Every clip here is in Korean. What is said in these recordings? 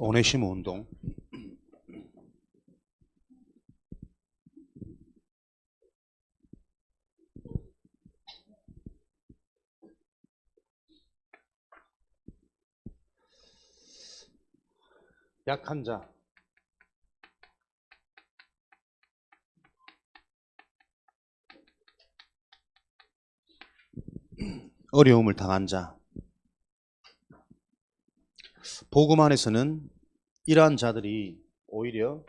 오네시모 운동. 약한 자, 어려움을 당한 자. 복음 안에서는 이러한 자들이 오히려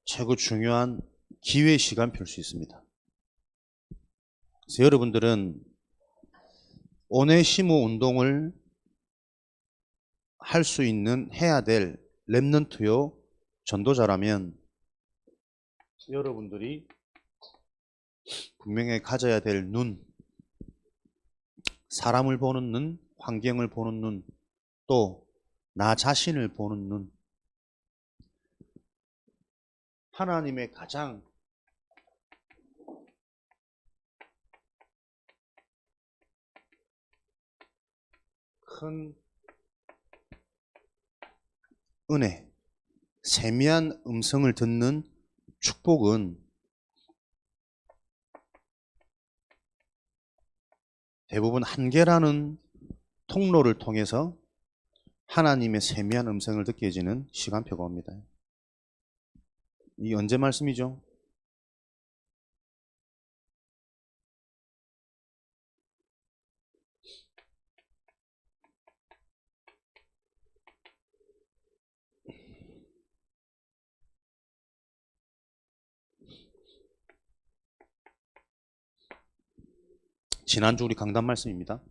최고 중요한 기회 시간표일 수 있습니다. 그래서 여러분들은 오네시모 운동을 할 수 있는 해야 될 렘넌트요 전도자라면 여러분들이 분명히 가져야 될 눈, 사람을 보는 눈, 환경을 보는 눈, 또 나 자신을 보는 눈, 하나님의 가장 큰 은혜, 세미한 음성을 듣는 축복은 대부분 한계라는 통로를 통해서 하나님의 세미한 음성을 듣게 해지는 시간표가 옵니다. 이 언제 말씀이죠? 지난주 우리 강단 말씀입니다.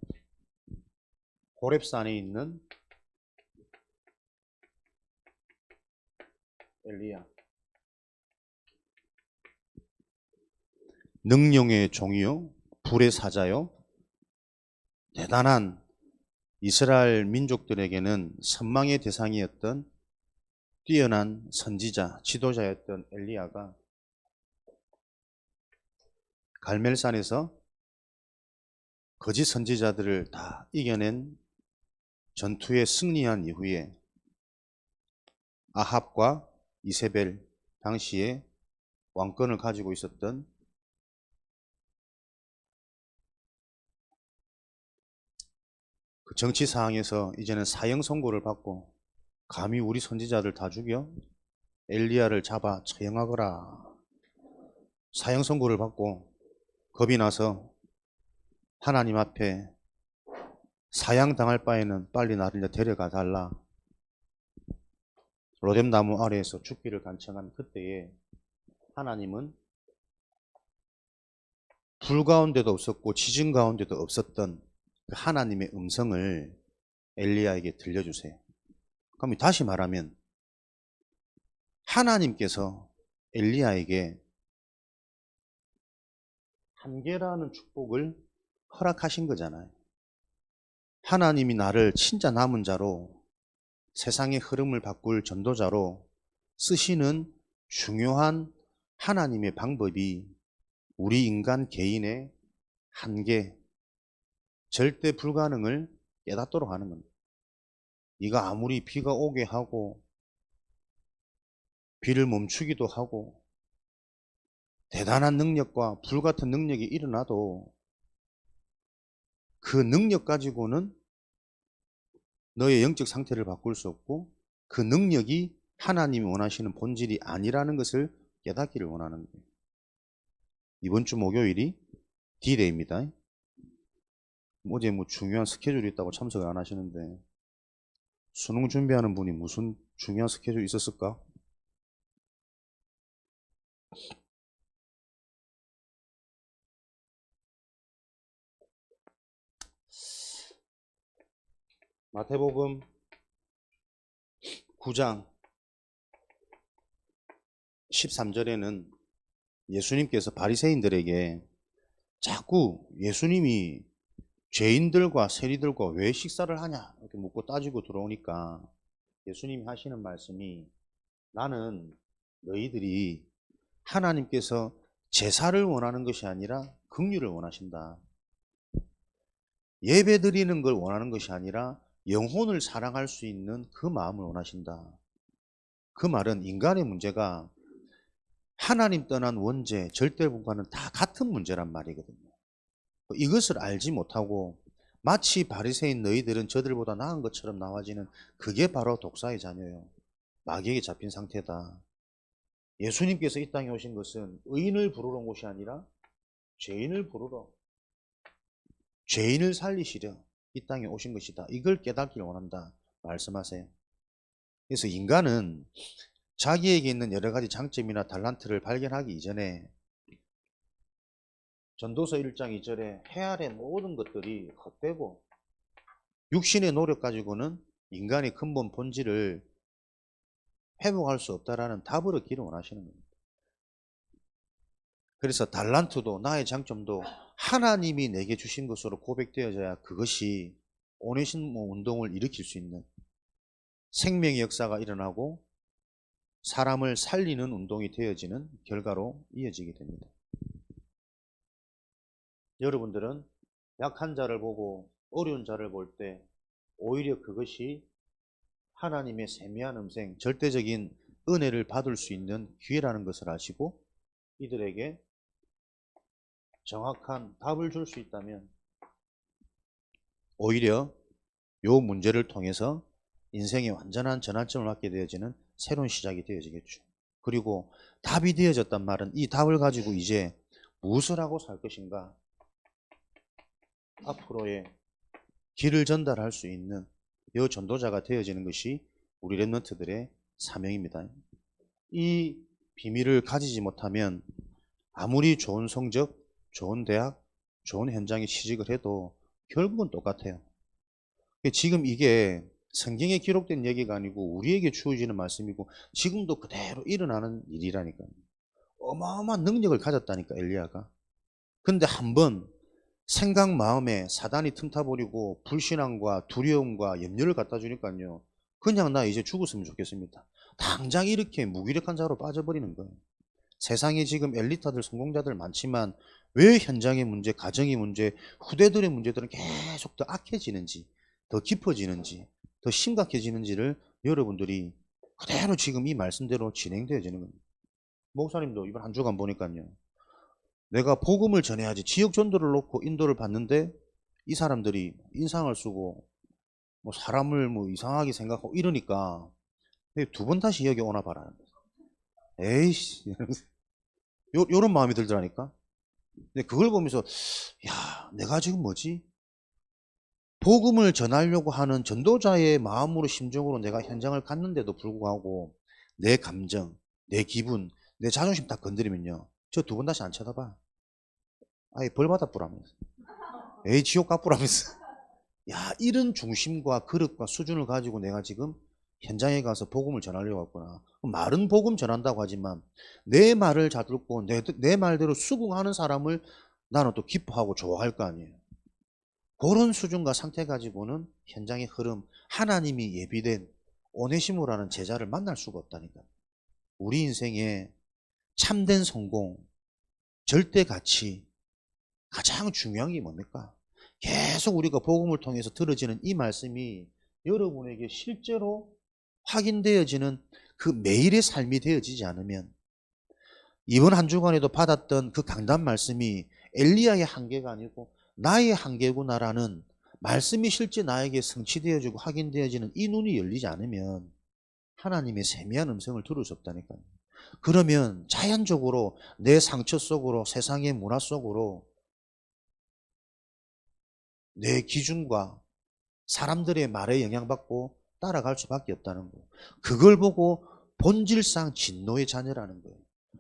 호렙산에 있는 엘리야, 능령의 종이요 불의 사자요, 대단한 이스라엘 민족들에게는 선망의 대상이었던 뛰어난 선지자, 지도자였던 엘리야가 갈멜산에서 거짓 선지자들을 다 이겨낸 전투에 승리한 이후에 아합과 이세벨, 당시에 왕권을 가지고 있었던 그 정치 상황에서 이제는 사형 선고를 받고 감히 우리 선지자들 다 죽여 엘리야를 잡아 처형하거라 사형 선고를 받고 겁이 나서 하나님 앞에 사형당할 바에는 빨리 나를 데려가 달라 로뎀나무 아래에서 죽기를 간청한 그때에 하나님은 불 가운데도 없었고 지진 가운데도 없었던 그 하나님의 음성을 엘리야에게 들려주세요. 그럼 다시 말하면 하나님께서 엘리야에게 한계라는 축복을 허락하신 거잖아요. 하나님이 나를 진짜 남은 자로 세상의 흐름을 바꿀 전도자로 쓰시는 중요한 하나님의 방법이 우리 인간 개인의 한계, 절대 불가능을 깨닫도록 하는 겁니다. 네가 아무리 비가 오게 하고 비를 멈추기도 하고 대단한 능력과 불같은 능력이 일어나도 그 능력 가지고는 너의 영적 상태를 바꿀 수 없고 그 능력이 하나님이 원하시는 본질이 아니라는 것을 깨닫기를 원하는 거예요. 이번 주 목요일이 D-Day입니다. 어제 중요한 스케줄이 있다고 참석을 안 하시는데 수능 준비하는 분이 무슨 중요한 스케줄이 있었을까? 마태복음 9장 13절에는 예수님께서 바리새인들에게 자꾸 예수님이 죄인들과 세리들과 왜 식사를 하냐 이렇게 묻고 따지고 들어오니까 예수님이 하시는 말씀이 나는 너희들이 하나님께서 제사를 원하는 것이 아니라 긍휼을 원하신다. 예배 드리는 걸 원하는 것이 아니라 영혼을 사랑할 수 있는 그 마음을 원하신다. 그 말은 인간의 문제가 하나님 떠난 원죄, 절대분과는 다 같은 문제란 말이거든요. 이것을 알지 못하고 마치 바리새인 너희들은 저들보다 나은 것처럼 나와지는 그게 바로 독사의 자녀예요. 마귀에게 잡힌 상태다. 예수님께서 이 땅에 오신 것은 의인을 부르러 온 것이 아니라 죄인을 부르러, 죄인을 살리시려 이 땅에 오신 것이다. 이걸 깨닫기를 원한다 말씀하세요. 그래서 인간은 자기에게 있는 여러 가지 장점이나 달란트를 발견하기 이전에 전도서 1장 2절에 해 아래 모든 것들이 헛되고 육신의 노력 가지고는 인간의 근본 본질을 회복할 수 없다라는 답을 얻기를 원하시는 겁니다. 그래서 달란트도 나의 장점도 하나님이 내게 주신 것으로 고백되어져야 그것이 오네시모 운동을 일으킬 수 있는 생명의 역사가 일어나고 사람을 살리는 운동이 되어지는 결과로 이어지게 됩니다. 여러분들은 약한 자를 보고 어려운 자를 볼 때 오히려 그것이 하나님의 세미한 음생, 절대적인 은혜를 받을 수 있는 기회라는 것을 아시고 이들에게 정확한 답을 줄 수 있다면 오히려 이 문제를 통해서 인생의 완전한 전환점을 갖게 되어지는 새로운 시작이 되어지겠죠. 그리고 답이 되어졌단 말은 이 답을 가지고 이제 무엇을 하고 살 것인가, 앞으로의 길을 전달할 수 있는 이 전도자가 되어지는 것이 우리 랩런트들의 사명입니다. 이 비밀을 가지지 못하면 아무리 좋은 성적, 좋은 대학, 좋은 현장에 취직을 해도 결국은 똑같아요. 지금 이게 성경에 기록된 얘기가 아니고 우리에게 주어지는 말씀이고 지금도 그대로 일어나는 일이라니까요. 어마어마한 능력을 가졌다니까 엘리야가. 근데 한번 생각 마음에 사단이 틈타버리고 불신앙과 두려움과 염려를 갖다 주니까요. 그냥 나 이제 죽었으면 좋겠습니다. 당장 이렇게 무기력한 자로 빠져버리는 거예요. 세상에 지금 엘리트들, 성공자들 많지만 왜 현장의 문제, 가정의 문제, 후대들의 문제들은 계속 더 악해지는지, 더 깊어지는지, 더 심각해지는지를 여러분들이 그대로 지금 이 말씀대로 진행되어지는 겁니다. 목사님도 이번 한 주간 보니까요. 내가 복음을 전해야지 지역 전도를 놓고 인도를 받는데 이 사람들이 인상을 쓰고 뭐 사람을 뭐 이상하게 생각하고 이러니까 두 번 다시 여기 오나 봐라. 에이씨. 요런 마음이 들더라니까. 근데 그걸 보면서 야, 내가 지금 뭐지? 복음을 전하려고 하는 전도자의 마음으로 심정으로 내가 현장을 갔는데도 불구하고 내 감정, 내 기분, 내 자존심 딱 건드리면요. 저 두 번 다시 안 쳐다봐. 아예 벌 받아 뿌라면서. 에이, 지옥 가 뿌라면서. 야, 이런 중심과 그릇과 수준을 가지고 내가 지금 현장에 가서 복음을 전하려고 했구나. 말은 복음 전한다고 하지만 내 말을 잘 듣고 내 말대로 수긍하는 사람을 나는 또 기뻐하고 좋아할 거 아니에요. 그런 수준과 상태 가지고는 현장의 흐름, 하나님이 예비된 오네시모라는 제자를 만날 수가 없다니까. 우리 인생에 참된 성공, 절대 가치, 가장 중요한 게 뭡니까? 계속 우리가 복음을 통해서 들어지는 이 말씀이 여러분에게 실제로 확인되어지는 그 매일의 삶이 되어지지 않으면 이번 한 주간에도 받았던 그 강단 말씀이 엘리야의 한계가 아니고 나의 한계구나라는 말씀이 실제 나에게 성취되어지고 확인되어지는 이 눈이 열리지 않으면 하나님의 세미한 음성을 들을 수 없다니까요. 그러면 자연적으로 내 상처 속으로 세상의 문화 속으로 내 기준과 사람들의 말에 영향받고 따라갈 수밖에 없다는 거예요. 그걸 보고 본질상 진노의 자녀라는 거예요.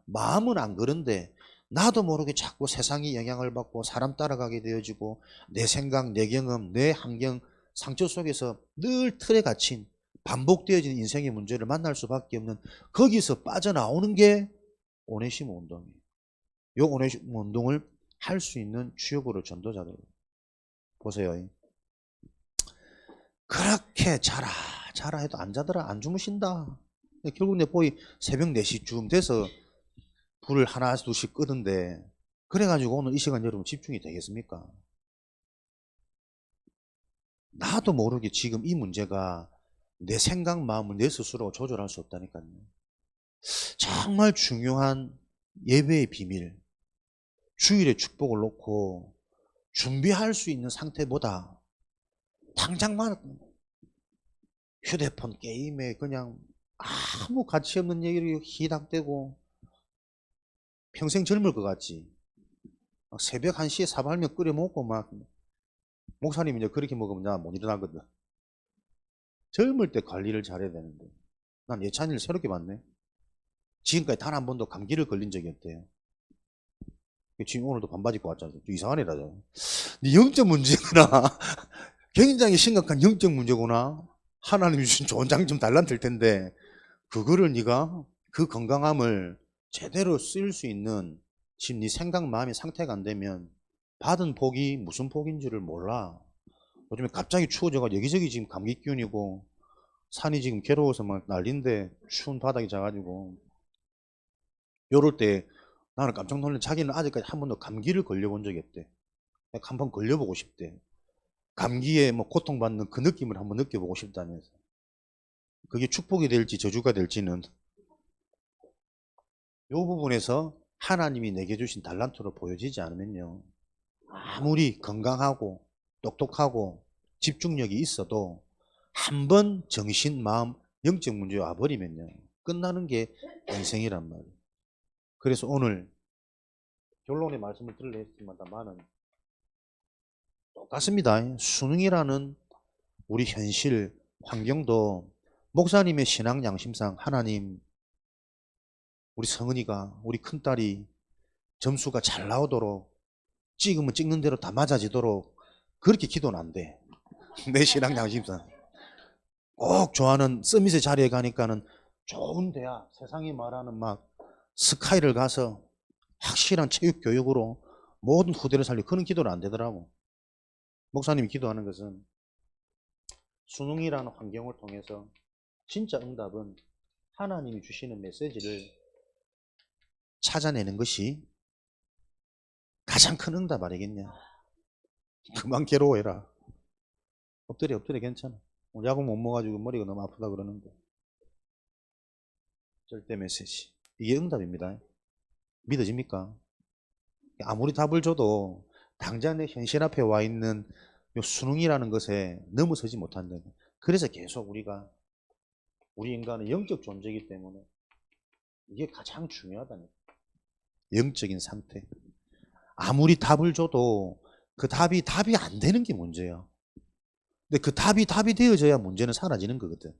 마음은 안 그런데 나도 모르게 자꾸 세상의 영향을 받고 사람 따라가게 되어지고 내 생각, 내 경험, 내 환경, 상처 속에서 늘 틀에 갇힌 반복되어지는 인생의 문제를 만날 수밖에 없는 거기서 빠져나오는 게 오네시모 운동이에요. 이 오네시모 운동을 할 수 있는 주역으로 전도자들 보세요. 그렇게 자라 해도 안 자더라, 안 주무신다. 결국 내 보이 새벽 4시쯤 돼서 불을 하나 둘씩 끄던데 그래가지고 오늘 이 시간 여러분 집중이 되겠습니까? 나도 모르게 지금 이 문제가 내 생각, 마음을 내 스스로 조절할 수 없다니까요. 정말 중요한 예배의 비밀, 주일의 축복을 놓고 준비할 수 있는 상태보다 당장만 휴대폰 게임에 그냥 아무 가치 없는 얘기를 희닥대고 평생 젊을 것 같지. 막 새벽 1시에 사발면 끓여 먹고 막 목사님이 이제 그렇게 먹으면 나 못 일어나거든. 젊을 때 관리를 잘해야 되는데 난 예찬이를 새롭게 봤네. 지금까지 단 한 번도 감기를 걸린 적이 없대요. 지금 오늘도 반바지 입고 왔잖아. 좀 이상한 애라죠. 네 영적 문제구나. 굉장히 심각한 영적 문제구나. 하나님이 주신 좋은 장점 달란트일 텐데 그거를 네가 그 건강함을 제대로 쓸 수 있는 지금 네 생각 마음의 상태가 안 되면 받은 복이 무슨 복인지를 몰라. 요즘에 갑자기 추워져가 여기저기 지금 감기 기운이고 산이 지금 괴로워서 막 난린데 추운 바닥이 져가지고 요럴 때 나는 깜짝 놀란 자기는 아직까지 한 번도 감기를 걸려본 적이 없대. 한번 걸려보고 싶대. 감기에 뭐 고통받는 그 느낌을 한번 느껴보고 싶다면서. 그게 축복이 될지 저주가 될지는 이 부분에서 하나님이 내게 주신 달란트로 보여지지 않으면요. 아무리 건강하고 똑똑하고 집중력이 있어도 한 번 정신, 마음, 영적 문제 와버리면요. 끝나는 게 인생이란 말이에요. 그래서 오늘 결론의 말씀을 드리려 했지만은 똑같습니다. 수능이라는 우리 현실, 환경도 목사님의 신앙 양심상 하나님, 우리 성은이가, 우리 큰딸이 점수가 잘 나오도록 찍으면 찍는 대로 다 맞아지도록 그렇게 기도는 안 돼. 내 신앙 양심상. 꼭 좋아하는 서밋의 자리에 가니까는 좋은 대학, 세상이 말하는 막 스카이를 가서 확실한 체육 교육으로 모든 후대를 살리고 그런 기도는 안 되더라고. 목사님이 기도하는 것은 수능이라는 환경을 통해서 진짜 응답은 하나님이 주시는 메시지를 찾아내는 것이 가장 큰 응답 아니겠냐. 그만 괴로워해라. 엎드려 괜찮아. 약을 못 먹어가지고 머리가 너무 아프다 그러는데 절대 메시지. 이게 응답입니다. 믿어집니까? 아무리 답을 줘도 당장 내 현실 앞에 와 있는 요 수능이라는 것에 넘어서지 못한다. 그래서 계속 우리 인간은 영적 존재이기 때문에 이게 가장 중요하다니. 영적인 상태. 아무리 답을 줘도 그 답이 안 되는 게 문제야. 근데 그 답이 되어져야 문제는 사라지는 거거든.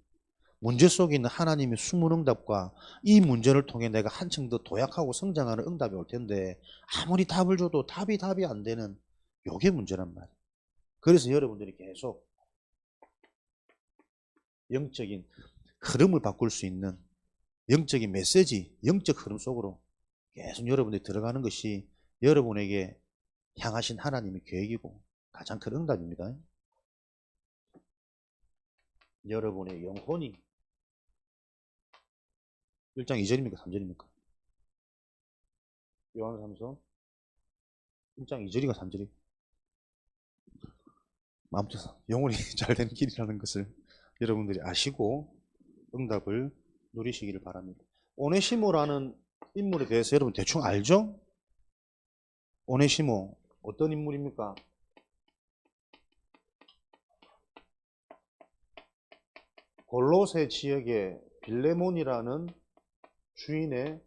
문제 속에 있는 하나님의 숨은 응답과 이 문제를 통해 내가 한층 더 도약하고 성장하는 응답이 올 텐데 아무리 답을 줘도 답이 안 되는 요게 문제란 말이에요. 그래서 여러분들이 계속 영적인 흐름을 바꿀 수 있는 영적인 메시지, 영적 흐름 속으로 계속 여러분들이 들어가는 것이 여러분에게 향하신 하나님의 계획이고 가장 큰 응답입니다. 여러분의 영혼이 1장 2절입니까? 3절입니까? 요한삼서 1장 2절이가 3절이. 아무튼 영혼이 잘 되는 길이라는 것을 여러분들이 아시고 응답을 누리시기를 바랍니다. 오네시모라는 인물에 대해서 여러분 대충 알죠? 오네시모 어떤 인물입니까? 골로새 지역의 빌레몬이라는 주인의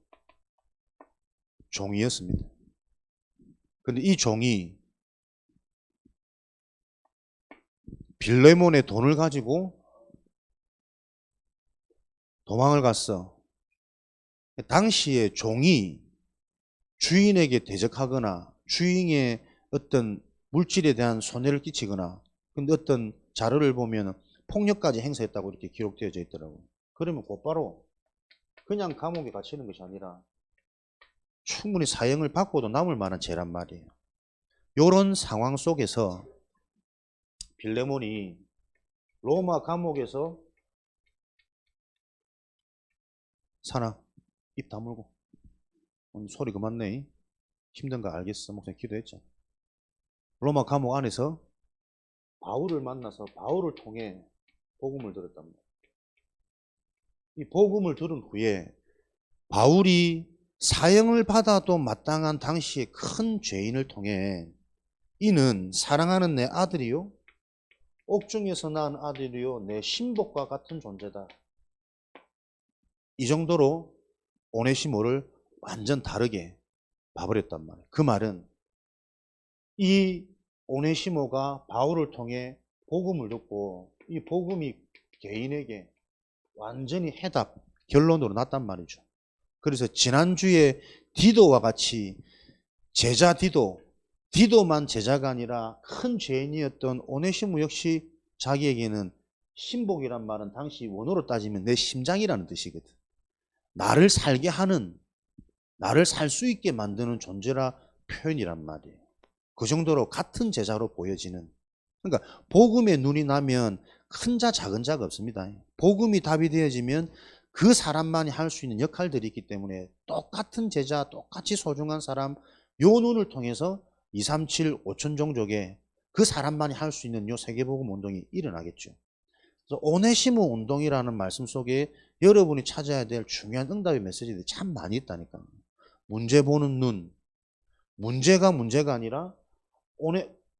종이었습니다. 근데 이 종이 빌레몬의 돈을 가지고 도망을 갔어. 당시에 종이 주인에게 대적하거나 주인의 어떤 물질에 대한 손해를 끼치거나 근데 어떤 자료를 보면 폭력까지 행사했다고 이렇게 기록되어져 있더라고요. 그러면 곧바로 그냥 감옥에 갇히는 것이 아니라 충분히 사형을 받고도 남을 만한 죄란 말이에요. 이런 상황 속에서 빌레몬이 로마 감옥에서 사나 입 다물고 소리 그만 내. 힘든 거 알겠어. 목사님 기도했죠. 로마 감옥 안에서 바울을 만나서 바울을 통해 복음을 들었단 말이에요. 이 복음을 들은 후에 바울이 사형을 받아도 마땅한 당시의 큰 죄인을 통해 이는 사랑하는 내 아들이요 옥중에서 낳은 아들이요 내 신복과 같은 존재다. 이 정도로 오네시모를 완전 다르게 봐버렸단 말이에요. 그 말은 이 오네시모가 바울을 통해 복음을 듣고 이 복음이 개인에게 완전히 해답, 결론으로 났단 말이죠. 그래서 지난주에 디도와 같이 제자 디도만 제자가 아니라 큰 죄인이었던 오네시모 역시 자기에게는 신복이란 말은 당시 원어로 따지면 내 심장이라는 뜻이거든. 나를 살게 하는, 나를 살 수 있게 만드는 존재라 표현이란 말이에요. 그 정도로 같은 제자로 보여지는. 그러니까 복음에 눈이 나면 큰 자 작은 자가 없습니다. 복음이 답이 되어지면 그 사람만이 할 수 있는 역할들이 있기 때문에 똑같은 제자, 똑같이 소중한 사람, 요 눈을 통해서 237, 5천 종족에 그 사람만이 할 수 있는 요 세계복음 운동이 일어나겠죠. 그래서 오네시모 운동이라는 말씀 속에 여러분이 찾아야 될 중요한 응답의 메시지들이 참 많이 있다니까. 문제 보는 눈, 문제가 아니라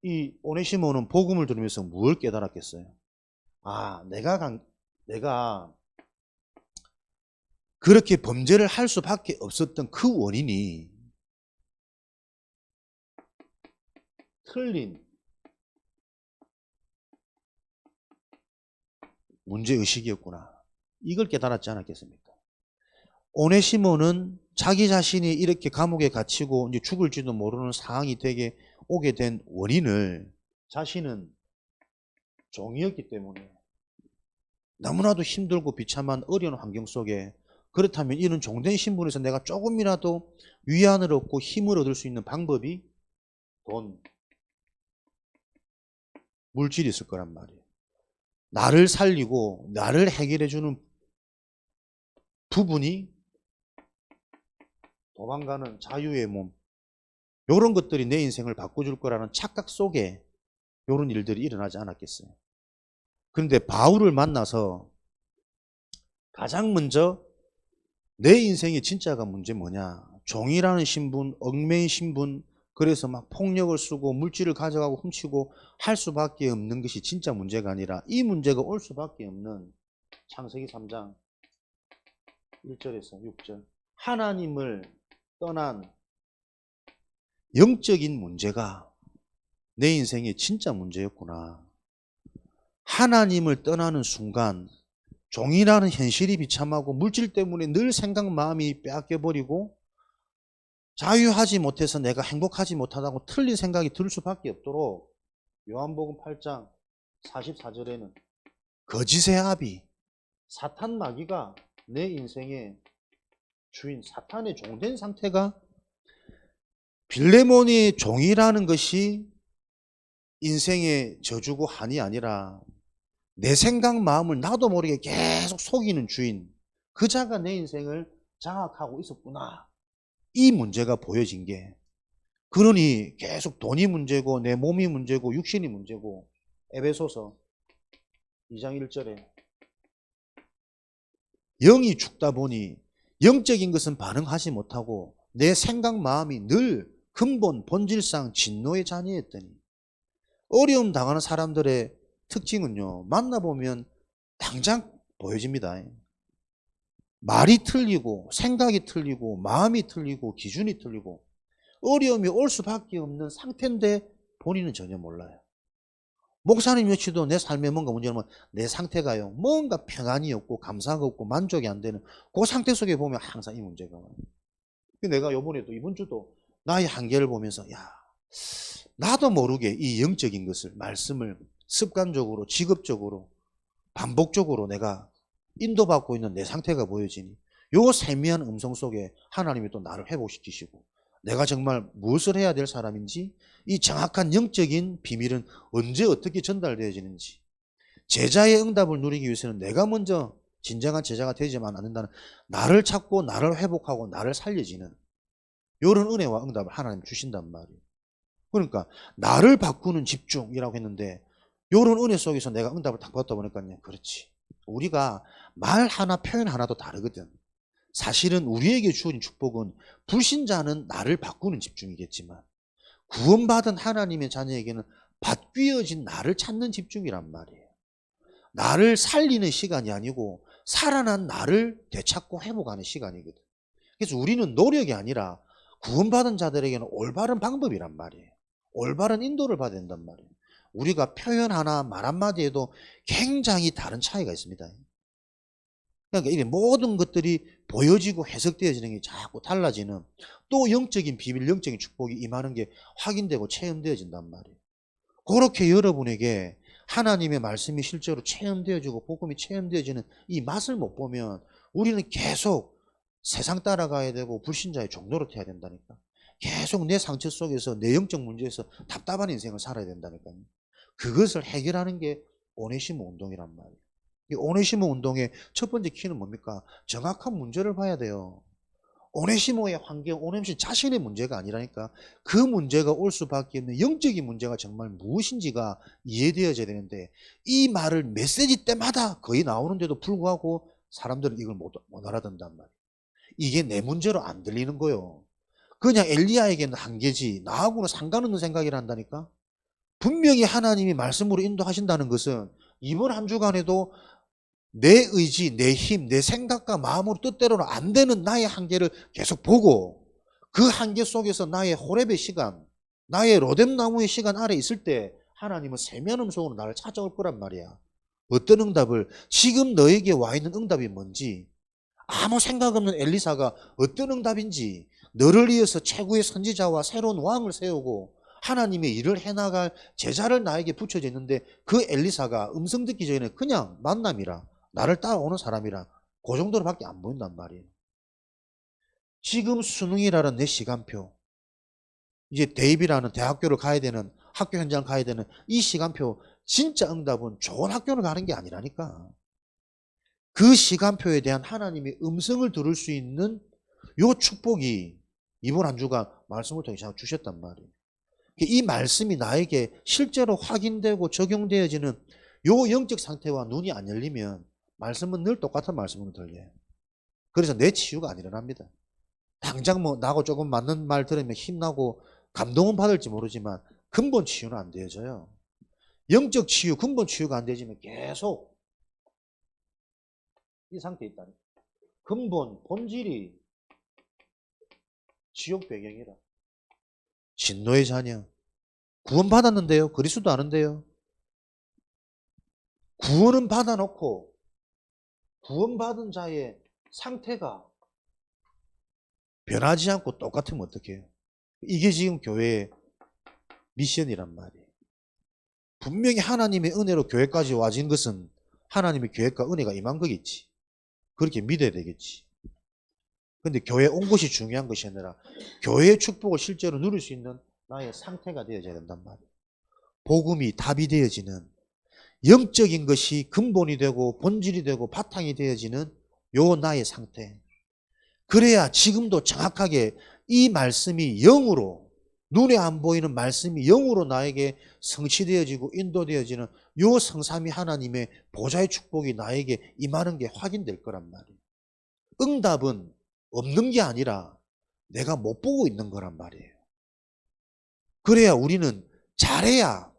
이 오네시모는 복음을 들으면서 무엇을 깨달았겠어요? 아, 내가 그렇게 범죄를 할 수밖에 없었던 그 원인이 틀린 문제의식이었구나. 이걸 깨달았지 않았겠습니까? 오네시모는 자기 자신이 이렇게 감옥에 갇히고 이제 죽을지도 모르는 상황이 되게 오게 된 원인을 자신은 종이었기 때문에 너무나도 힘들고 비참한 어려운 환경 속에 그렇다면 이런 종된 신분에서 내가 조금이라도 위안을 얻고 힘을 얻을 수 있는 방법이 돈, 물질이 있을 거란 말이에요. 나를 살리고 나를 해결해주는 부분이 도망가는 자유의 몸, 이런 것들이 내 인생을 바꿔줄 거라는 착각 속에 이런 일들이 일어나지 않았겠어요. 그런데 바울을 만나서 가장 먼저 내 인생의 진짜가 문제 뭐냐, 종이라는 신분, 얽매인 신분, 그래서 막 폭력을 쓰고 물질을 가져가고 훔치고 할 수밖에 없는 것이 진짜 문제가 아니라 이 문제가 올 수밖에 없는 창세기 3장 1절에서 6절 하나님을 떠난 영적인 문제가 내 인생의 진짜 문제였구나. 하나님을 떠나는 순간 종이라는 현실이 비참하고 물질 때문에 늘 생각 마음이 빼앗겨버리고 자유하지 못해서 내가 행복하지 못하다고 틀린 생각이 들 수밖에 없도록 요한복음 8장 44절에는 거짓의 아비 사탄 마귀가 내 인생의 주인 사탄의 종된 상태가 빌레몬의 종이라는 것이 인생의 저주고 한이 아니라 내 생각 마음을 나도 모르게 계속 속이는 주인 그 자가 내 인생을 장악하고 있었구나. 이 문제가 보여진 게 그러니 계속 돈이 문제고 내 몸이 문제고 육신이 문제고 에베소서 2장 1절에 영이 죽다 보니 영적인 것은 반응하지 못하고 내 생각 마음이 늘 근본 본질상 진노의 자녀였더니 어려움 당하는 사람들의 특징은요 만나보면 당장 보여집니다. 말이 틀리고 생각이 틀리고 마음이 틀리고 기준이 틀리고 어려움이 올 수밖에 없는 상태인데 본인은 전혀 몰라요. 목사님 역시도 내 삶에 뭔가 문제는 내 상태가요 뭔가 평안이 없고 감사가 없고 만족이 안 되는 그 상태 속에 보면 항상 이 문제가 와요. 내가 요번에도 이번 주도 나의 한계를 보면서 야 나도 모르게 이 영적인 것을 말씀을 습관적으로 직업적으로 반복적으로 내가 인도받고 있는 내 상태가 보여지니 요 세미한 음성 속에 하나님이 또 나를 회복시키시고 내가 정말 무엇을 해야 될 사람인지 이 정확한 영적인 비밀은 언제 어떻게 전달되어지는지 제자의 응답을 누리기 위해서는 내가 먼저 진정한 제자가 되지만 않는다는 나를 찾고 나를 회복하고 나를 살려지는 이런 은혜와 응답을 하나님 주신단 말이에요. 그러니까 나를 바꾸는 집중이라고 했는데 요런 은혜 속에서 내가 응답을 딱 받다 보니까요. 그렇지. 우리가 말 하나 표현 하나도 다르거든. 사실은 우리에게 주어진 축복은 불신자는 나를 바꾸는 집중이겠지만 구원받은 하나님의 자녀에게는 바뀌어진 나를 찾는 집중이란 말이에요. 나를 살리는 시간이 아니고 살아난 나를 되찾고 회복하는 시간이거든. 그래서 우리는 노력이 아니라 구원받은 자들에게는 올바른 방법이란 말이에요. 올바른 인도를 받아야 된단 말이에요. 우리가 표현 하나 말 한마디에도 굉장히 다른 차이가 있습니다. 그러니까 이게 모든 것들이 보여지고 해석되어지는 게 자꾸 달라지는 또 영적인 비밀, 영적인 축복이 임하는 게 확인되고 체험되어진단 말이에요. 그렇게 여러분에게 하나님의 말씀이 실제로 체험되어지고 복음이 체험되어지는 이 맛을 못 보면 우리는 계속 세상 따라가야 되고 불신자의 종노릇 해야 된다니까. 계속 내 상처 속에서 내 영적 문제에서 답답한 인생을 살아야 된다니까요. 그것을 해결하는 게 오네시모 운동이란 말이에요. 이 오네시모 운동의 첫 번째 키는 뭡니까? 정확한 문제를 봐야 돼요. 오네시모의 환경, 오네시모 자신의 문제가 아니라니까 그 문제가 올 수밖에 없는 영적인 문제가 정말 무엇인지가 이해되어져야 되는데 이 말을 메시지 때마다 거의 나오는데도 불구하고 사람들은 이걸 못 알아듣는단 말이에요. 이게 내 문제로 안 들리는 거예요. 그냥 엘리야에게는 한계지 나하고는 상관없는 생각이라 한다니까. 분명히 하나님이 말씀으로 인도하신다는 것은 이번 한 주간에도 내 의지, 내 힘, 내 생각과 마음으로 뜻대로는 안 되는 나의 한계를 계속 보고 그 한계 속에서 나의 호렙의 시간, 나의 로뎀나무의 시간 아래 있을 때 하나님은 세면 음성으로 나를 찾아올 거란 말이야. 어떤 응답을, 지금 너에게 와 있는 응답이 뭔지, 아무 생각 없는 엘리사가 어떤 응답인지, 너를 위해서 최고의 선지자와 새로운 왕을 세우고 하나님의 일을 해나갈 제자를 나에게 붙여져 있는데 그 엘리사가 음성 듣기 전에 그냥 만남이라 나를 따라오는 사람이라 그 정도로밖에 안 보인단 말이에요. 지금 수능이라는 내 시간표, 이제 대입이라는 대학교를 가야 되는, 학교 현장 가야 되는 이 시간표, 진짜 응답은 좋은 학교를 가는 게 아니라니까. 그 시간표에 대한 하나님의 음성을 들을 수 있는 요 축복이 이번 한 주간 말씀을 통해 주셨단 말이에요. 이 말씀이 나에게 실제로 확인되고 적용되어지는 요 영적 상태와 눈이 안 열리면 말씀은 늘 똑같은 말씀으로 들려요. 그래서 내 치유가 안 일어납니다. 당장 뭐 나하고 조금 맞는 말 들으면 힘나고 감동은 받을지 모르지만 근본 치유는 안 되어져요. 영적 치유, 근본 치유가 안 되지면 계속 이 상태에 있다니까. 근본, 본질이 지옥 배경이라. 진노의 자녀. 구원 받았는데요. 그리스도 아는데요. 구원은 받아놓고 구원받은 자의 상태가 변하지 않고 똑같으면 어떡해요? 이게 지금 교회의 미션이란 말이에요. 분명히 하나님의 은혜로 교회까지 와진 것은 하나님의 계획과 은혜가 임한 거겠지. 그렇게 믿어야 되겠지. 근데 교회 온 것이 중요한 것이 아니라 교회의 축복을 실제로 누릴 수 있는 나의 상태가 되어져야 된단 말이에요. 복음이 답이 되어지는 영적인 것이 근본이 되고 본질이 되고 바탕이 되어지는 요 나의 상태. 그래야 지금도 정확하게 이 말씀이 영으로, 눈에 안 보이는 말씀이 영으로 나에게 성취되어지고 인도되어지는 요 성삼위 하나님의 보좌의 축복이 나에게 임하는 게 확인될 거란 말이에요. 응답은 없는 게 아니라 내가 못 보고 있는 거란 말이에요. 그래야 우리는 잘해야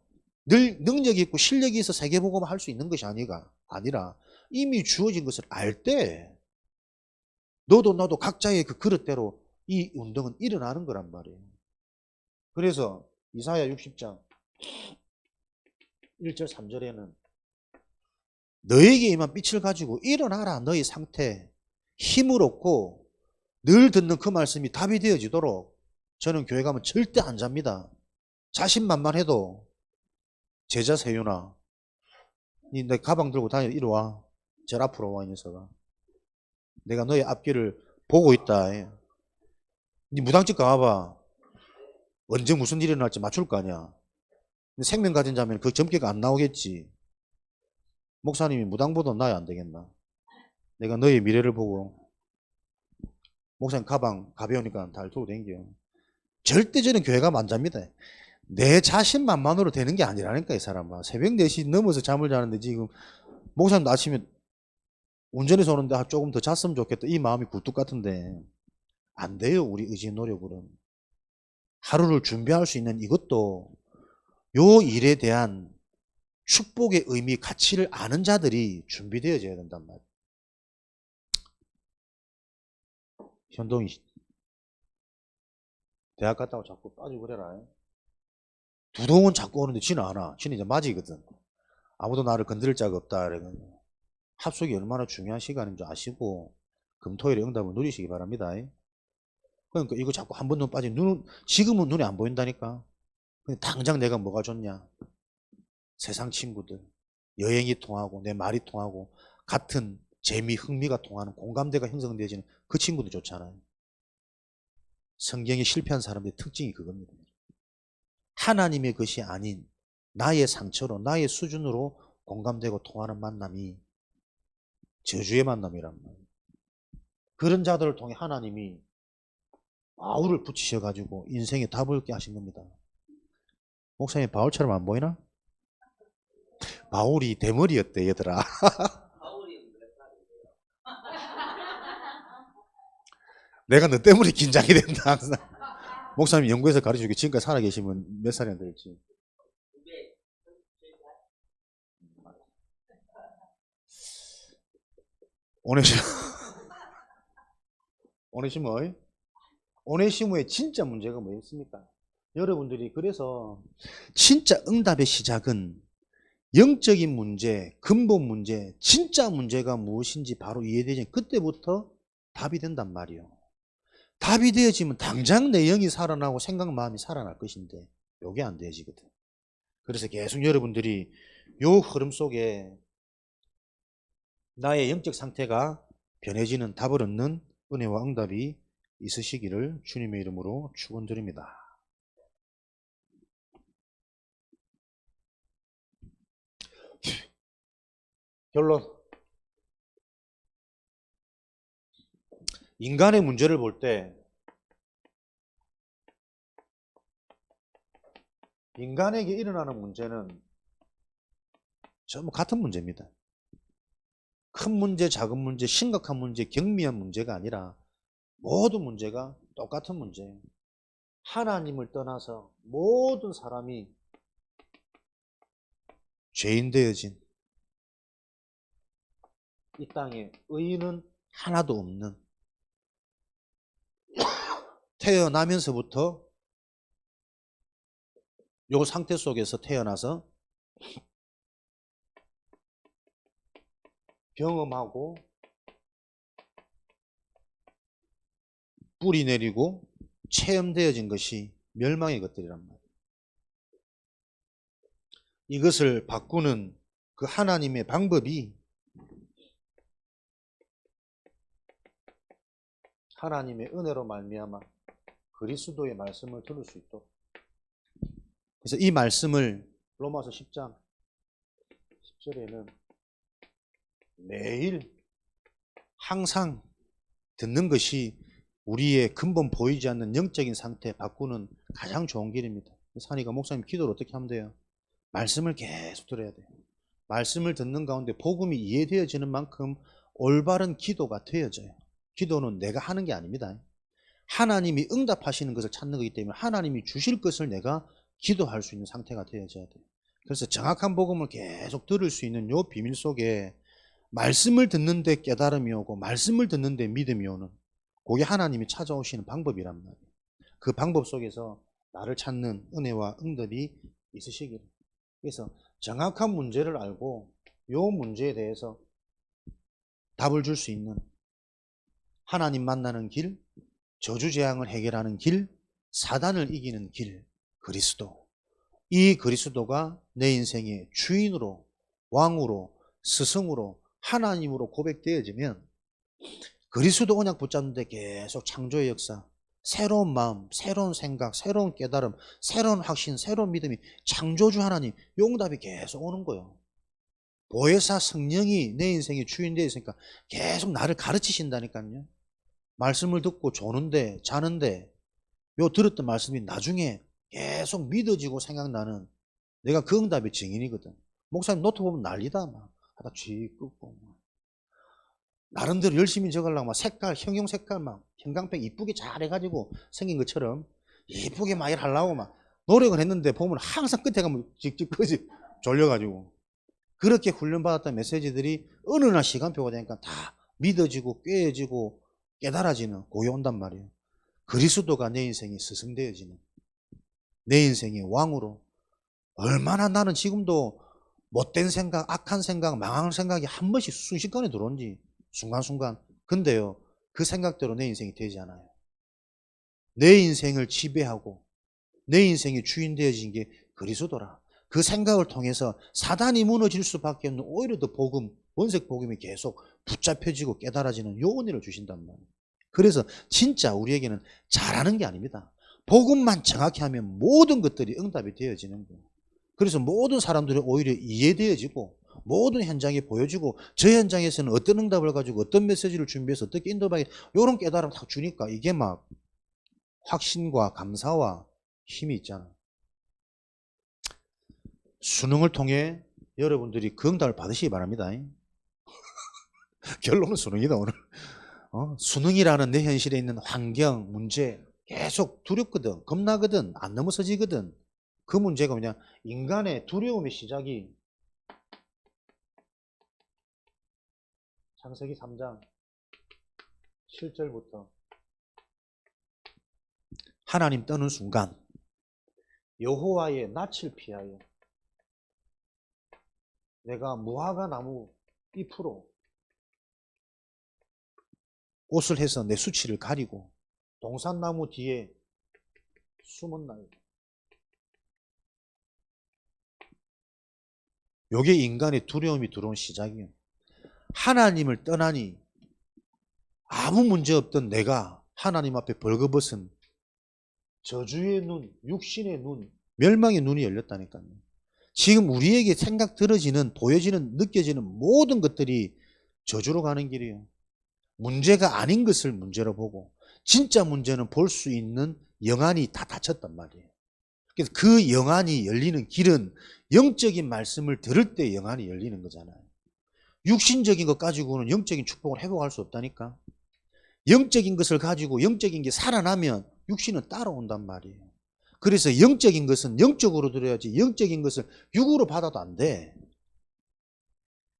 늘 능력이 있고 실력이 있어 세계복음을 할 수 있는 것이 아니라 이미 주어진 것을 알 때 너도 나도 각자의 그 그릇대로 이 운동은 일어나는 거란 말이에요. 그래서 이사야 60장 1절 3절에는 너에게 임한 빛을 가지고 일어나라. 너의 상태, 힘을 얻고 늘 듣는 그 말씀이 답이 되어지도록 저는 교회 가면 절대 안 잡니다. 자신만만해도 제자 세윤아, 니 내 가방 들고 다녀. 이리 와. 제일 앞으로 와, 이 녀석아. 내가 너의 앞길을 보고 있다. 니 무당집 가봐. 언제 무슨 일이 일어날지 맞출 거 아니야. 근데 생명 가진 자면 그 점괘가 안 나오겠지. 목사님이 무당보다 나야 안 되겠나. 내가 너의 미래를 보고 목사님 가방 가벼우니까 달 들고 댕겨. 절대 저는 교회 가면 안 잡니다. 내 자신만만으로 되는 게 아니라니까, 이 사람아. 새벽 4시 넘어서 잠을 자는데 지금 목사님 아침에 운전해서 오는데 조금 더 잤으면 좋겠다. 이 마음이 굴뚝 같은데 안 돼요. 우리 의지 노력으로는. 하루를 준비할 수 있는 이것도 요 일에 대한 축복의 의미, 가치를 아는 자들이 준비되어져야 된단 말이에요. 현동이 대학 갔다고 자꾸 빠지고 그래라. 두동은 자꾸 오는데 지는 안 와. 지는 이제 맞이거든. 아무도 나를 건드릴 자가 없다. 그러면 합숙이 얼마나 중요한 시간인 줄 아시고 금토일에 응답을 누리시기 바랍니다. 그러니까 이거 자꾸 한 번 눈 빠지면 지금은 눈에 안 보인다니까. 근데 당장 내가 뭐가 좋냐? 세상 친구들, 여행이 통하고 내 말이 통하고 같은 재미, 흥미가 통하는 공감대가 형성되어지는 그 친구들 좋잖아요. 성경에 실패한 사람들의 특징이 그겁니다. 하나님의 것이 아닌 나의 상처로 나의 수준으로 공감되고 통하는 만남이 저주의 만남이란 말이에요. 그런 자들을 통해 하나님이 바울을 붙이셔가지고 인생에 답을 얻게 하신 겁니다. 목사님 바울처럼 안 보이나? 바울이 대머리였대 얘들아. 내가 너 때문에 긴장이 된다 항상. 목사님 연구해서 가르쳐주기 지금까지 살아계시면 몇 살이나 될지. 오네시모의 진짜 문제가 뭐였습니까? 여러분들이 그래서 진짜 응답의 시작은 영적인 문제, 근본 문제, 진짜 문제가 무엇인지 바로 이해되지 그때부터 답이 된단 말이에요. 답이 되어지면 당장 내 영이 살아나고 생각, 마음이 살아날 것인데 이게 안 되어지거든. 그래서 계속 여러분들이 요 흐름 속에 나의 영적 상태가 변해지는 답을 얻는 은혜와 응답이 있으시기를 주님의 이름으로 축원드립니다. 결론. 인간의 문제를 볼 때 인간에게 일어나는 문제는 전부 같은 문제입니다. 큰 문제, 작은 문제, 심각한 문제, 경미한 문제가 아니라 모든 문제가 똑같은 문제예요. 하나님을 떠나서 모든 사람이 죄인 되어진 이 땅에 의인은 하나도 없는 태어나면서부터 요 상태 속에서 태어나서 경험하고 뿌리 내리고 체험되어진 것이 멸망의 것들이란 말이에요. 이것을 바꾸는 그 하나님의 방법이 하나님의 은혜로 말미암아 그리스도의 말씀을 들을 수 있도록. 그래서 이 말씀을 로마서 10장 10절에는 매일 항상 듣는 것이 우리의 근본 보이지 않는 영적인 상태 바꾸는 가장 좋은 길입니다. 산이가 목사님 기도를 어떻게 하면 돼요? 말씀을 계속 들어야 돼요. 말씀을 듣는 가운데 복음이 이해되어지는 만큼 올바른 기도가 되어져요. 기도는 내가 하는 게 아닙니다. 하나님이 응답하시는 것을 찾는 거기 때문에 하나님이 주실 것을 내가 기도할 수 있는 상태가 되어져야 돼요. 그래서 정확한 복음을 계속 들을 수 있는 요 비밀 속에 말씀을 듣는데 깨달음이 오고 말씀을 듣는데 믿음이 오는 그게 하나님이 찾아오시는 방법이란 말이에요. 그 방법 속에서 나를 찾는 은혜와 응답이 있으시기를. 그래서 정확한 문제를 알고 요 문제에 대해서 답을 줄 수 있는 하나님 만나는 길, 저주재앙을 해결하는 길, 사단을 이기는 길, 그리스도. 이 그리스도가 내 인생의 주인으로, 왕으로, 스승으로, 하나님으로 고백되어지면 그리스도 언약 붙잡는데 계속 창조의 역사, 새로운 마음, 새로운 생각, 새로운 깨달음, 새로운 확신, 새로운 믿음이 창조주 하나님 용답이 계속 오는 거예요. 보혜사 성령이 내 인생의 주인 되어 있으니까 계속 나를 가르치신다니까요. 말씀을 듣고 조는데 자는데 요 들었던 말씀이 나중에 계속 믿어지고 생각나는 내가 그 응답의 증인이거든. 목사님 노트 보면 난리다. 막 하다 쥐 끄고 나름대로 열심히 적으려고 막 색깔, 형용 색깔 막 형광펜 이쁘게 잘 해가지고 생긴 것처럼 이쁘게 막 일하려고 막 노력을 했는데 보면 항상 끝에 가면 직접 끄지 졸려가지고 그렇게 훈련받았던 메시지들이 어느 날 시간표가 되니까 다 믿어지고 꿰어지고 깨달아지는 고요 온단 말이에요. 그리스도가 내 인생이 스승되어지는 내 인생의 왕으로 얼마나 나는 지금도 못된 생각, 악한 생각, 망한 생각이 한 번씩 순식간에 들어온지 순간순간. 근데요, 그 생각대로 내 인생이 되지 않아요. 내 인생을 지배하고 내 인생의 주인 되어진 게 그리스도라. 그 생각을 통해서 사단이 무너질 수밖에 없는 오히려 더 복음, 원색 복음이 계속 붙잡혀지고 깨달아지는 요 은혜를 주신단 말이에요. 그래서 진짜 우리에게는 잘하는 게 아닙니다. 복음만 정확히 하면 모든 것들이 응답이 되어지는 거예요. 그래서 모든 사람들이 오히려 이해되어지고 모든 현장이 보여지고 저 현장에서는 어떤 응답을 가지고 어떤 메시지를 준비해서 어떻게 인도하게 이런 깨달음을 딱 주니까 이게 막 확신과 감사와 힘이 있잖아. 수능을 통해 여러분들이 그 응답을 받으시기 바랍니다. 결론은 수능이다 오늘. 수능이라는 내 현실에 있는 환경, 문제 계속 두렵거든, 겁나거든, 안 넘어서지거든. 그 문제가 그냥 인간의 두려움의 시작이 창세기 3장 7절부터 하나님 떠는 순간 여호와의 낯을 피하여 내가 무화과 나무 잎으로 옷을 해서 내 수치를 가리고 동산나무 뒤에 숨은 날. 요게 인간의 두려움이 들어온 시작이에요. 하나님을 떠나니 아무 문제 없던 내가 하나님 앞에 벌거벗은 저주의 눈, 육신의 눈, 멸망의 눈이 열렸다니까요. 지금 우리에게 생각 들어지는, 보여지는, 느껴지는 모든 것들이 저주로 가는 길이에요. 문제가 아닌 것을 문제로 보고 진짜 문제는 볼 수 있는 영안이 다 닫혔단 말이에요. 그래서 그 영안이 열리는 길은 영적인 말씀을 들을 때 영안이 열리는 거잖아요. 육신적인 것 가지고는 영적인 축복을 회복할 수 없다니까. 영적인 것을 가지고 영적인 게 살아나면 육신은 따라온단 말이에요. 그래서 영적인 것은 영적으로 들어야지 영적인 것을 육으로 받아도 안 돼.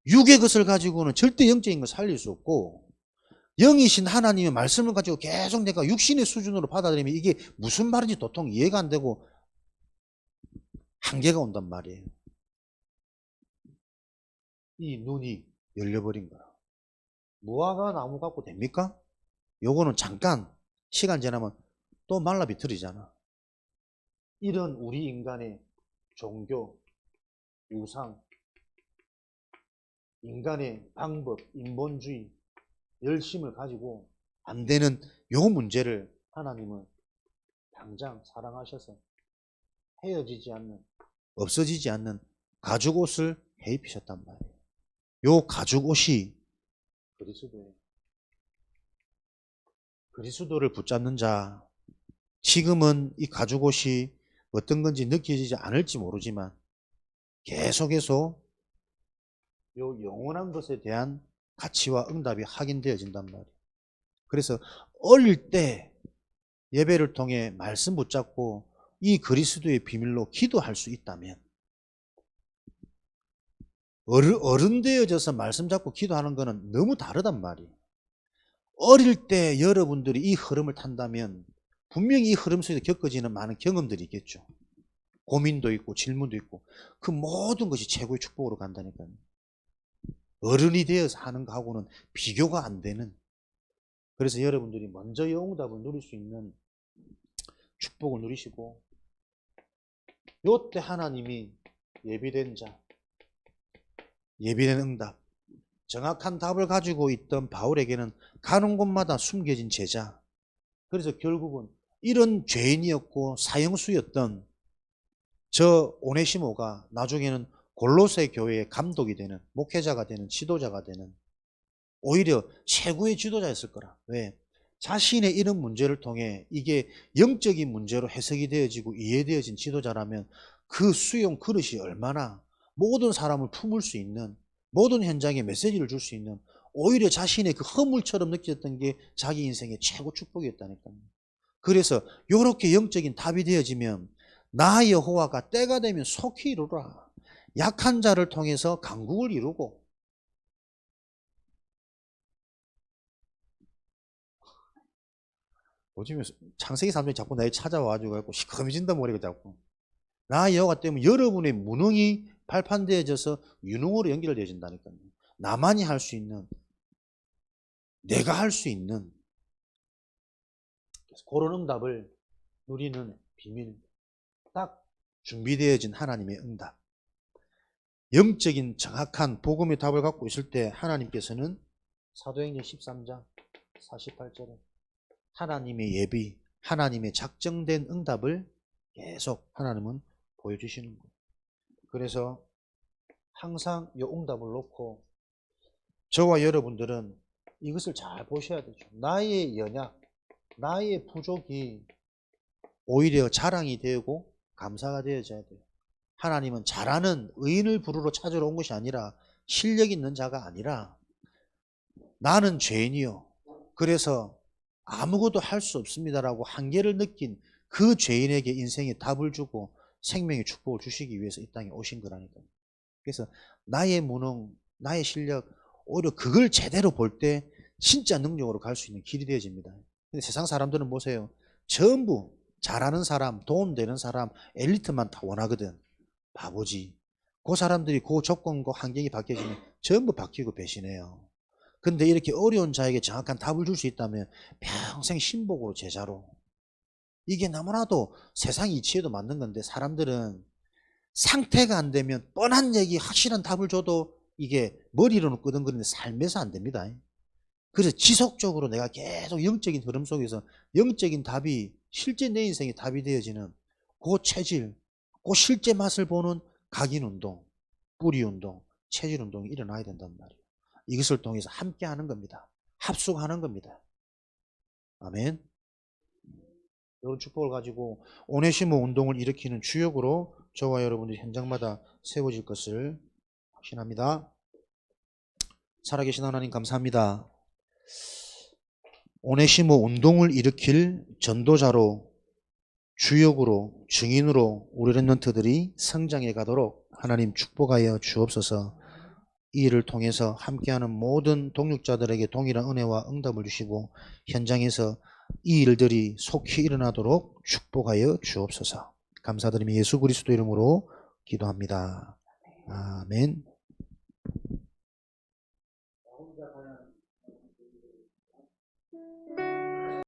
육의 것을 가지고는 절대 영적인 걸 살릴 수 없고 영이신 하나님의 말씀을 가지고 계속 내가 육신의 수준으로 받아들이면 이게 무슨 말인지 도통 이해가 안 되고 한계가 온단 말이에요. 이 눈이 열려버린 거라. 무화과 나무 갖고 됩니까? 요거는 잠깐 시간 지나면 또 말라 비틀이잖아. 이런 우리 인간의 종교, 우상, 인간의 방법, 인본주의, 열심을 가지고 안 되는 요 문제를 하나님은 당장 사랑하셔서 헤어지지 않는, 없어지지 않는 가죽옷을 해 입히셨단 말이에요. 요 가죽옷이 그리스도예요. 그리스도를 붙잡는 자, 지금은 이 가죽옷이 어떤 건지 느껴지지 않을지 모르지만 계속해서 요 영원한 것에 대한 가치와 응답이 확인되어진단 말이에요. 그래서 어릴 때 예배를 통해 말씀 붙잡고 이 그리스도의 비밀로 기도할 수 있다면 어른 되어져서 말씀 잡고 기도하는 거는 너무 다르단 말이에요. 어릴 때 여러분들이 이 흐름을 탄다면 분명히 이 흐름 속에서 겪어지는 많은 경험들이 있겠죠. 고민도 있고 질문도 있고 그 모든 것이 최고의 축복으로 간다니까요. 어른이 되어서 하는 거하고는 비교가 안 되는. 그래서 여러분들이 먼저 영응답을 누릴 수 있는 축복을 누리시고 요때 하나님이 예비된 자, 예비된 응답, 정확한 답을 가지고 있던 바울에게는 가는 곳마다 숨겨진 제자. 그래서 결국은 이런 죄인이었고 사형수였던 저 오네시모가 나중에는 골로새 교회의 감독이 되는, 목회자가 되는, 지도자가 되는 오히려 최고의 지도자였을 거라. 왜? 자신의 이런 문제를 통해 이게 영적인 문제로 해석이 되어지고 이해되어진 지도자라면 그 수용 그릇이 얼마나 모든 사람을 품을 수 있는, 모든 현장에 메시지를 줄 수 있는, 오히려 자신의 그 허물처럼 느꼈던 게 자기 인생의 최고 축복이었다니까요. 그래서 이렇게 영적인 답이 되어지면 나 여호와가 때가 되면 속히 이루라. 약한 자를 통해서 강국을 이루고, 요즘에 창세기 3장이 자꾸 나에 찾아와가지고 시커매진다 머리가 자꾸. 나 여호와 때문에 여러분의 무능이 발판되어져서 유능으로 연결되어진다니까요. 나만이 할 수 있는, 내가 할 수 있는 그런 응답을 누리는 비밀, 딱 준비되어진 하나님의 응답. 영적인 정확한 복음의 답을 갖고 있을 때 하나님께서는 사도행전 13장 48절에 하나님의 예비, 하나님의 작정된 응답을 계속 하나님은 보여주시는 거예요. 그래서 항상 이 응답을 놓고 저와 여러분들은 이것을 잘 보셔야 되죠. 나의 연약, 나의 부족이 오히려 자랑이 되고 감사가 되어져야 돼요. 하나님은 잘하는 의인을 부르러 찾으러 온 것이 아니라 실력 있는 자가 아니라 나는 죄인이요. 그래서 아무것도 할 수 없습니다라고 한계를 느낀 그 죄인에게 인생의 답을 주고 생명의 축복을 주시기 위해서 이 땅에 오신 거라니까요. 그래서 나의 무능, 나의 실력, 오히려 그걸 제대로 볼 때 진짜 능력으로 갈 수 있는 길이 되어집니다. 근데 세상 사람들은 보세요. 전부 잘하는 사람, 도움되는 사람, 엘리트만 다 원하거든. 바보지. 그 사람들이 그 조건과 환경이 바뀌어지면 전부 바뀌고 배신해요. 근데 이렇게 어려운 자에게 정확한 답을 줄 수 있다면 평생 신복으로 제자로. 이게 너무나도 세상 이치에도 맞는 건데 사람들은 상태가 안 되면 뻔한 얘기, 확실한 답을 줘도 이게 머리로는 끄덕거리는데 삶에서 안 됩니다. 그래서 지속적으로 내가 계속 영적인 흐름 속에서 영적인 답이 실제 내 인생의 답이 되어지는 그 체질, 그 실제 맛을 보는 각인운동, 뿌리운동, 체질운동이 일어나야 된단 말이에요. 이것을 통해서 함께 하는 겁니다. 합숙하는 겁니다. 아멘. 이런 축복을 가지고 오네시모 운동을 일으키는 주역으로 저와 여러분들이 현장마다 세워질 것을 확신합니다. 살아계신 하나님 감사합니다. 오네시모 운동을 일으킬 전도자로, 주역으로, 증인으로 우리 렘넌트들이 성장해 가도록 하나님 축복하여 주옵소서. 이 일을 통해서 함께하는 모든 동역자들에게 동일한 은혜와 응답을 주시고 현장에서 이 일들이 속히 일어나도록 축복하여 주옵소서. 감사드리며 예수 그리스도 이름으로 기도합니다. 아멘.